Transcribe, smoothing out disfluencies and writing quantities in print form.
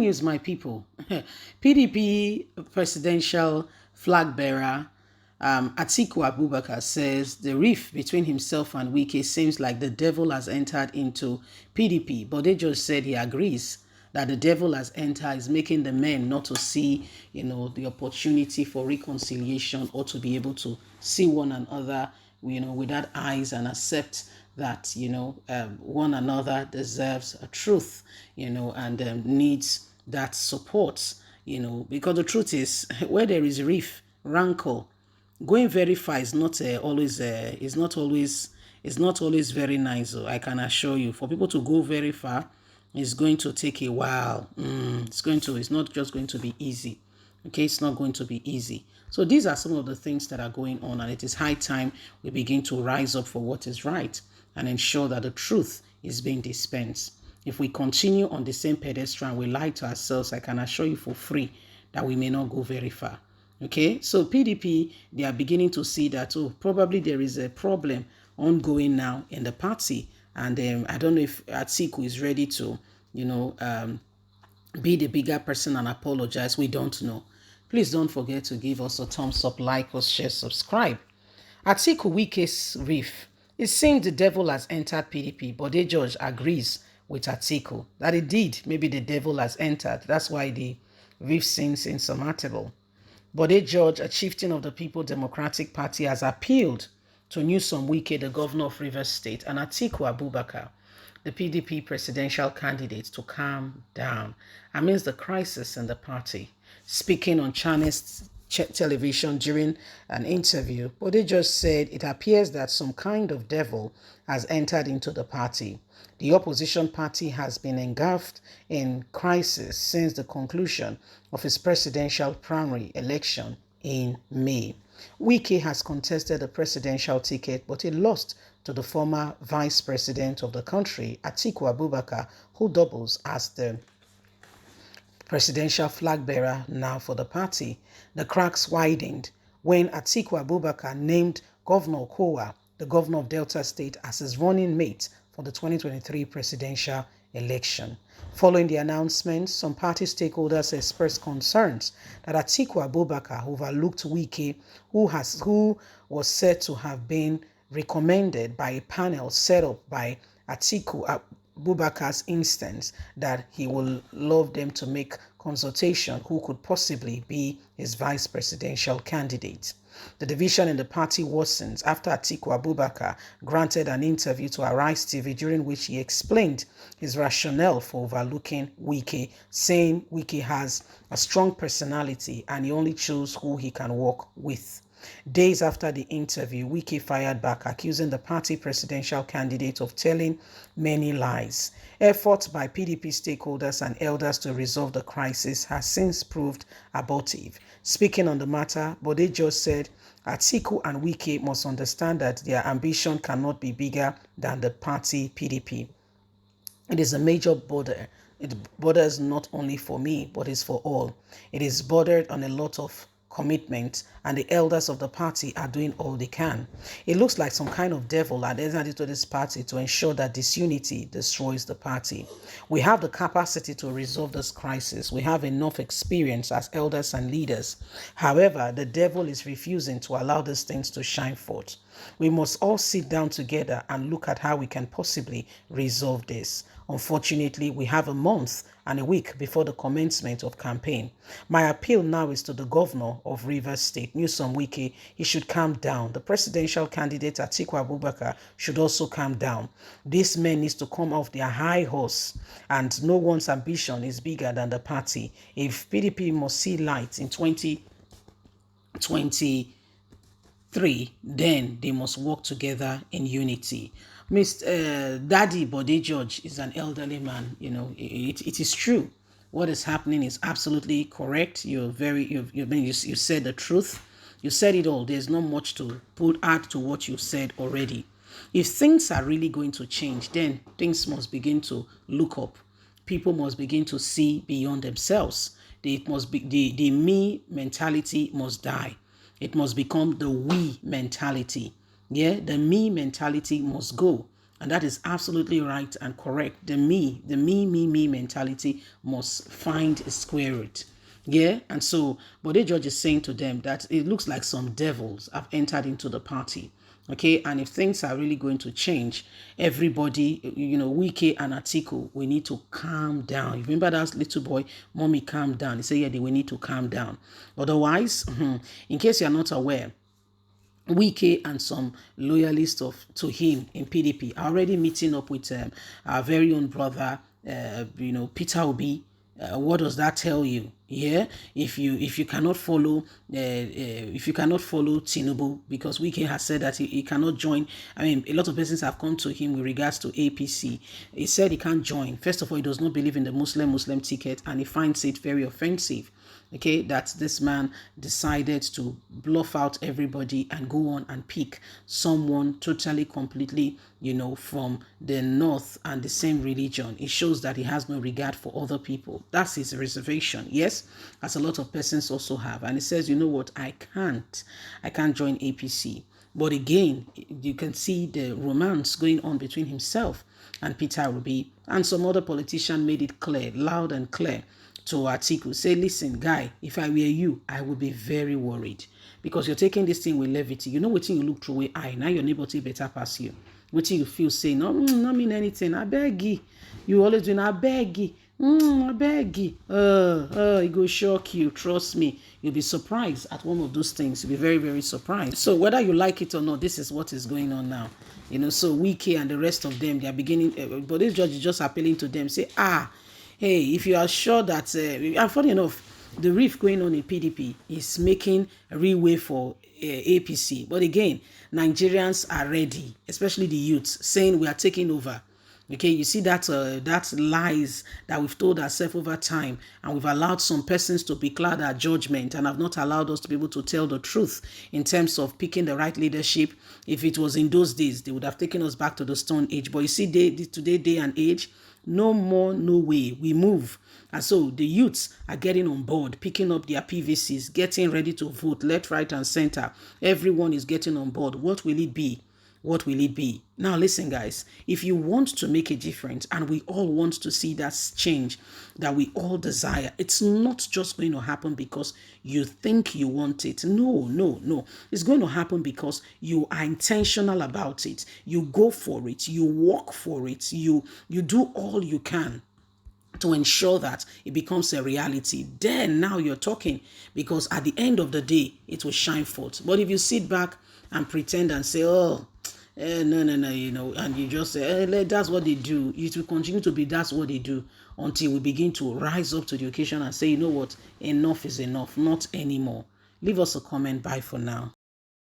news, my people. PDP presidential flag bearer Atiku Abubakar says the rift between himself and Wike seems like the devil has entered into PDP. Bode just said he agrees that the devil has entered is making the men not to see, the opportunity for reconciliation or to be able to see one another, without eyes and accept that, one another deserves a truth, and needs that support, because the truth is where there is rift, rancor, going very far is not always it's not always very nice. So I can assure you, for people to go very far, it's going to take a while. It's not just going to be easy. Okay, it's not going to be easy. So these are some of the things that are going on, and it is high time we begin to rise up for what is right and ensure that the truth is being dispensed. If we continue on the same pedestal and we lie to ourselves, I can assure you for free that we may not go very far. Okay, so PDP, they are beginning to see that, probably there is a problem ongoing now in the party. And I don't know if Atiku is ready to, be the bigger person and apologize. We don't know. Please don't forget to give us a thumbs up, like us, share, subscribe. Atiku Wike's riff. It seems the devil has entered PDP, but the judge agrees with Atiku that indeed maybe the devil has entered. That's why the riff seems insurmountable. Bode George, a chieftain of the People Democratic Party, has appealed to Nyesom Wike, the governor of Rivers State, and Atiku Abubakar, the PDP presidential candidate, to calm down amidst the crisis in the party. Speaking on Chinese television during an interview, Bode just said it appears that some kind of devil has entered into the party. The opposition party has been engulfed in crisis since the conclusion of its presidential primary election in May. Wike has contested the presidential ticket, but he lost to the former vice president of the country, Atiku Abubakar, who doubles as the presidential flag bearer now for the party. The cracks widened when Atiku Abubakar named Governor Okowa, the governor of Delta State, as his running mate for the 2023 presidential election. Following the announcement, some party stakeholders expressed concerns that Atiku Abubakar overlooked Wike, who was said to have been recommended by a panel set up by Atiku Abubakar's instance that he will love them to make consultation who could possibly be his vice presidential candidate. The division in the party worsens after Atiku Abubakar granted an interview to Arise TV, during which he explained his rationale for overlooking Wike, saying Wike has a strong personality and he only chose who he can work with. Days after the interview, Wike fired back, accusing the party presidential candidate of telling many lies. Efforts by PDP stakeholders and elders to resolve the crisis has since proved abortive. Speaking on the matter, Bode just said Atiku and Wike must understand that their ambition cannot be bigger than the party PDP. It is a major border. It borders not only for me, but is for all. It is bordered on a lot of commitment, and the elders of the party are doing all they can. It looks like some kind of devil had entered into this party to ensure that disunity destroys the party. We have the capacity to resolve this crisis. We have enough experience as elders and leaders. However, the devil is refusing to allow these things to shine forth. We must all sit down together and look at how we can possibly resolve this. Unfortunately, we have a month and a week before the commencement of campaign. My appeal now is to the governor of Rivers State, Nyesom Wike. He should calm down. The presidential candidate, Atiku Abubakar, should also calm down. This man needs to come off their high horse, and no one's ambition is bigger than the party. If PDP must see light in 2023, then they must work together in unity. Mr. Daddy Bode George is an elderly man. It is true. What is happening is absolutely correct. You said the truth. You said it all. There's not much to add to what you said already. If things are really going to change, then things must begin to look up. People must begin to see beyond themselves. It must be the me mentality must die. It must become the we mentality. Yeah, the me mentality must go. And that is absolutely right and correct. The me mentality must find a square root. Yeah, and so Bode George is saying to them that it looks like some devils have entered into the party. Okay, and if things are really going to change, everybody, Wike and Atiku, we need to calm down. You remember that little boy, mommy, calm down. He said, yeah, we need to calm down. Otherwise, in case you're not aware, Wike and some loyalists to him in PDP are already meeting up with our very own brother, Peter Obi. What does that tell you? Yeah, if you cannot follow Tinubu, because Wike has said that he cannot join. I mean, a lot of persons have come to him with regards to APC. He said he can't join. First of all, he does not believe in the Muslim ticket, and he finds it very offensive. Okay, that this man decided to bluff out everybody and go on and pick someone totally, completely, from the north and the same religion. It shows that he has no regard for other people. That's his reservation. Yes, as a lot of persons also have. And he says, you know what, I can't join APC. But again, you can see the romance going on between himself and Peter Obi, and some other politician made it clear, loud and clear, to Atiku. Say, listen, guy, if I were you, I would be very worried, because you're taking this thing with levity. You know what you look through with eye. Now your neighbor take better pass you. What you feel say, no, not mean anything. I beg you. You always doing, I beg you. I beg you. It go shock you. Trust me. You'll be surprised at one of those things. You'll be very, very surprised. So whether you like it or not, this is what is going on now. So Wike and the rest of them, they are beginning, but this judge is just appealing to them. Say, hey, if you are sure that, and funny enough, the rift going on in PDP is making a real way for APC. But again, Nigerians are ready, especially the youths, saying we are taking over. Okay, you see that lies that we've told ourselves over time, and we've allowed some persons to becloud our judgment and have not allowed us to be able to tell the truth in terms of picking the right leadership. If it was in those days, they would have taken us back to the Stone Age. But you see, today, day and age, no more, no way. We move. And so the youths are getting on board, picking up their PVCs, getting ready to vote left, right, and center. Everyone is getting on board. What will it be? What will it be? Now, listen, guys, if you want to make a difference, and we all want to see that change that we all desire, it's not just going to happen because you think you want it. No. It's going to happen because you are intentional about it. You go for it. You work for it. You do all you can to ensure that it becomes a reality. Then now you're talking, because at the end of the day, it will shine forth. But if you sit back and pretend and say, no, and you just say, that's what they do, it will continue to be that's what they do until we begin to rise up to the occasion and say, you know what, enough is enough, not anymore. Leave us a comment. Bye for now.